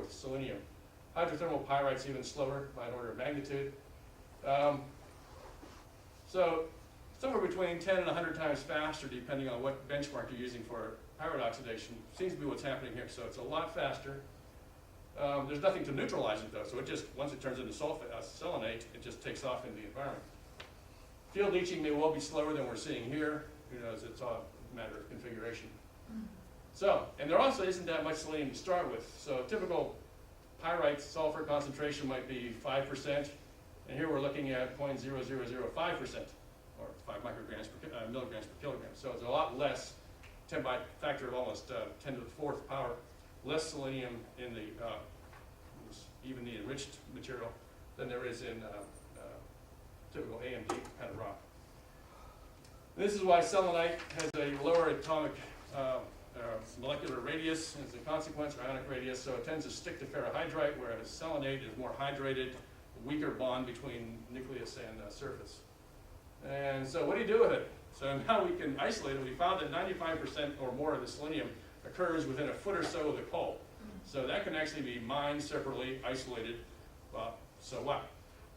with selenium. Hydrothermal pyrite's even slower by an order of magnitude. So somewhere between 10 and 100 times faster, depending on what benchmark you're using for pyrite oxidation, seems to be what's happening here. So it's a lot faster. There's nothing to neutralize it though, so it just, once it turns into selenate, it just takes off into the environment. Field leaching may well be slower than we're seeing here. Who knows, it's all a matter of configuration. So, and there also isn't that much selenium to start with. So typical pyrite sulfur concentration might be 5%, and here we're looking at 0.0005%, or 5 micrograms per, milligrams per kilogram. So it's a lot less, 10 by factor of almost 10 to the 4th power, less selenium in the, even the enriched material than there is in typical AMD kind of rock. This is why selenite has a lower atomic molecular radius as a consequence, or ionic radius, so it tends to stick to ferrohydrite, whereas selenate is more hydrated, weaker bond between nucleus and surface. And so what do you do with it? So now we can isolate it. We found that 95% or more of the selenium occurs within a foot or so of the coal. So that can actually be mined separately, isolated. Well, so what?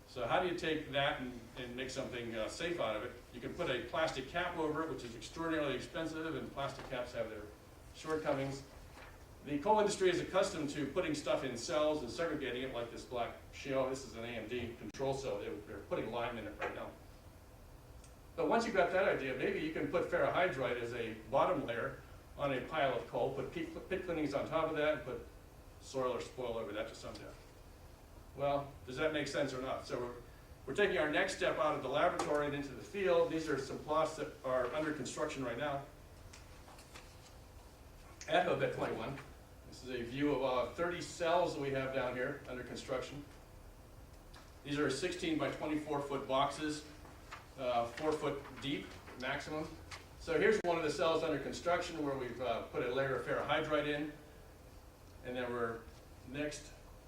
So how do you take that and make something safe out of it? You can put a plastic cap over it, which is extraordinarily expensive, and plastic caps have their shortcomings. The coal industry is accustomed to putting stuff in cells and segregating it, like this black shell. This is an AMD control cell. They're putting lime in it right now. But once you've got that idea, maybe you can put ferrohydrite as a bottom layer on a pile of coal, put pit cleanings on top of that, and put soil or spoil over that to some depth. Well, does that make sense or not? So we're taking our next step out of the laboratory and into the field. These are some plots that are under construction right now at Hobet 21. This is a view of 30 cells that we have down here under construction. These are 16 by 24 foot boxes, 4 foot deep maximum. So here's one of the cells under construction where we've put a layer of ferrohydrite in, and then we're next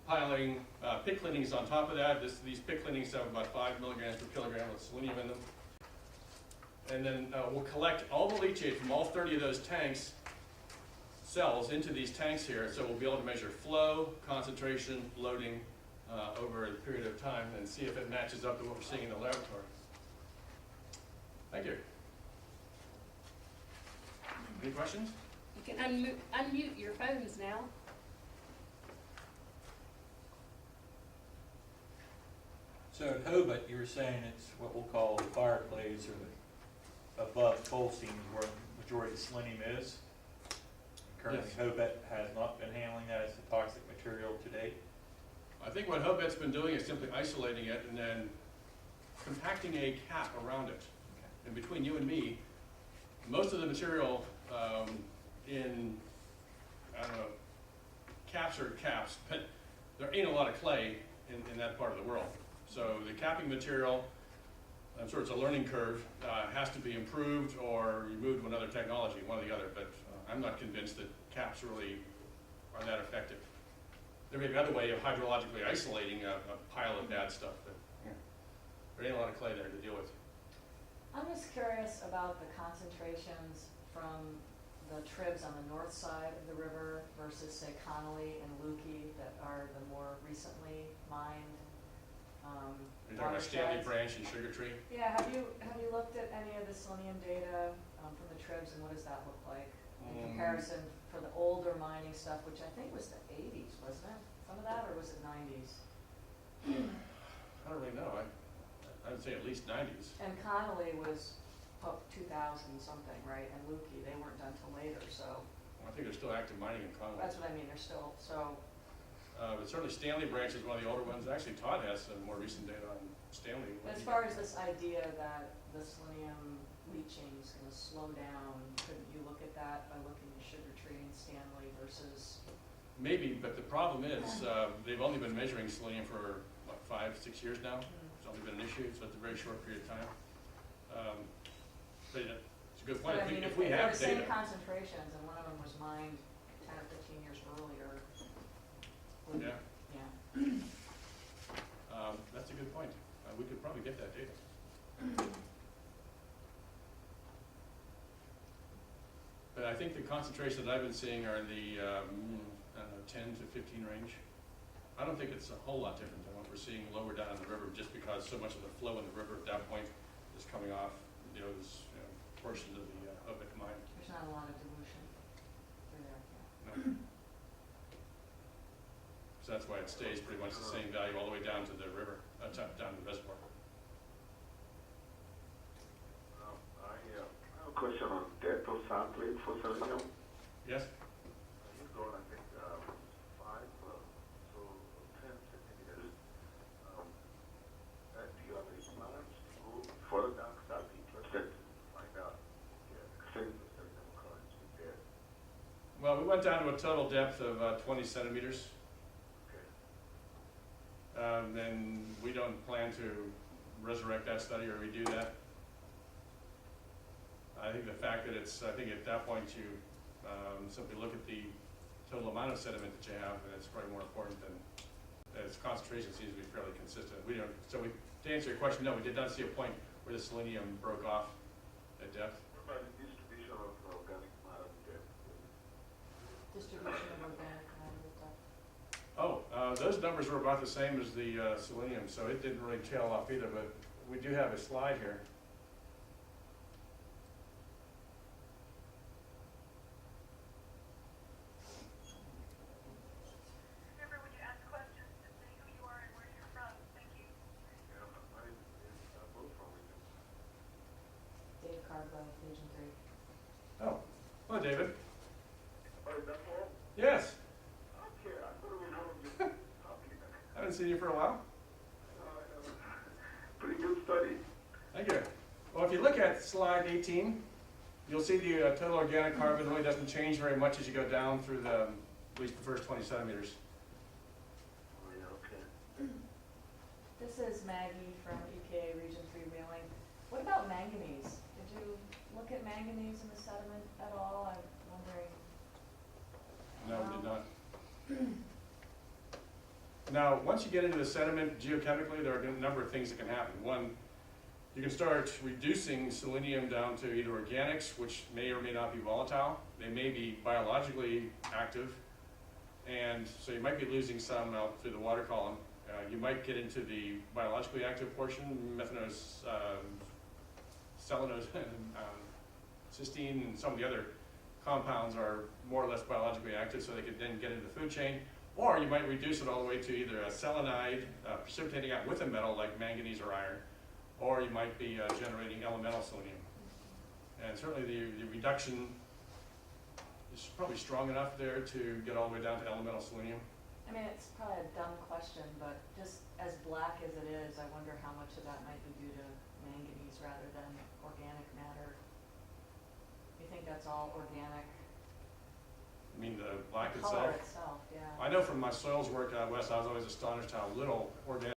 piling pit cleanings on top of that. These pit cleanings have about 5 milligrams per kilogram of selenium in them. And then we'll collect all the leachate from all 30 of those tanks, cells, into these tanks here. So we'll be able to measure flow, concentration, loading over a period of time and see if it matches up to what we're seeing in the laboratory. Thank you. Any questions? You can unmute your phones now. So at Hobet, you were saying it's what we'll call the fireclays, or the above coal seams where the majority of selenium is. Currently, Yes. Hobet has not been handling that as a toxic material to date. I think what Hobet's been doing is simply isolating it and then compacting a cap around it. Okay. And between you and me, most of the material in, I don't know, caps are caps, but there ain't a lot of clay in that part of the world. So the capping material, I'm sure it's a learning curve, has to be improved or you move to another technology, one or the other, but I'm not convinced that caps really are that effective. There may be another way of hydrologically isolating a pile of bad stuff, but there ain't a lot of clay there to deal with. I'm just curious about the concentrations from the tribs on the north side of the river versus, say, Connolly and Lukey that are the more recently mined You're talking about Stanley watersheds. Branch and Sugar Tree? Yeah, have you looked at any of the selenium data from the tribs, and what does that look like in comparison for the older mining stuff, which I think was the 80s, wasn't it? Some of that, or was it 90s? I don't really know. I would say at least 90s. And Connolly was 2000 something, right? And Lukey, they weren't done till later, so I think they're still active mining in Connolly. that's what I mean. They're still so. But certainly Stanley Branch is one of the older ones. Actually, Todd has some more recent data on Stanley. As far as this idea that the selenium leaching is going to slow down, couldn't you look at that by looking at Sugar Tree and Stanley versus? Maybe, but the problem is they've only been measuring selenium for, what, 5, 6 years now? It's only been an issue, so it's a very short period of time. But it's a good point. But I mean, If we they're have the same data, concentrations, and one of them was mined 10 or 15 years earlier. yeah, Yeah. that's a good point. We could probably get that data. But I think the concentrations that I've been seeing are in the I don't know, 10 to 15 range. I don't think it's a whole lot different than what we're seeing lower down in the river, just because so much of the flow in the river at that point is coming off, those portions of the open mine. There's not a lot of dilution through there, yeah. No. So that's why it stays pretty much the same value all the way down to the river, down to the reservoir. I have a question on depth of sampling for selenium. Yes? You've gone, I think, 5, so 10 centimeters. Do you have any plans to go further down? Because I'd be interested to find out the extent of selenium occurrence in there. Well, we went down to a total depth of 20 centimeters. Okay. And we don't plan to resurrect that study or redo that. I think the fact that I think at that point you simply look at the total amount of sediment that you have, and it's probably more important than its concentration seems to be fairly consistent. To answer your question, no, we did not see a point where the selenium broke off at depth. What about the distribution of organic matter in there? Distribution of organic matter with depth. Those numbers were about the same as the selenium, so it didn't really tail off either, but we do have a slide here. Remember, when you ask questions, to say who you are and where you're from. Thank you. Yeah, mine is both from region. Dave Cardwell, Region 3. Oh, hello, David. Oh, is that all? Yes, Okay, I thought it was one of the topics. I haven't seen you for a while. Pretty good study. Thank you. Well, if you look at slide 18, you'll see the total organic carbon really doesn't change very much as you go down through at least the first 20 centimeters. Oh, yeah, okay. This is Maggie from EPA Region 3 Wheeling. What about manganese? Did you look at manganese in the sediment at all? I'm wondering. No, we did not. Now, once you get into the sediment geochemically, there are a number of things that can happen. One, you can start reducing selenium down to either organics, which may or may not be volatile. They may be biologically active, and so you might be losing some out through the water column. You might get into the biologically active portion, methanose, cellulose, cysteine, and some of the other compounds are more or less biologically active, so they could then get into the food chain. Or you might reduce it all the way to either a selenide, precipitating out with a metal like manganese or iron, or you might be generating elemental selenium. And certainly the reduction is probably strong enough there to get all the way down to elemental selenium. I mean, it's probably a dumb question, but just as black as it is, I wonder how much of that might be due to manganese rather than organic matter. You think that's all organic? I mean, the black The itself. color itself, yeah. I know from my soils work out west, I was always astonished how little organic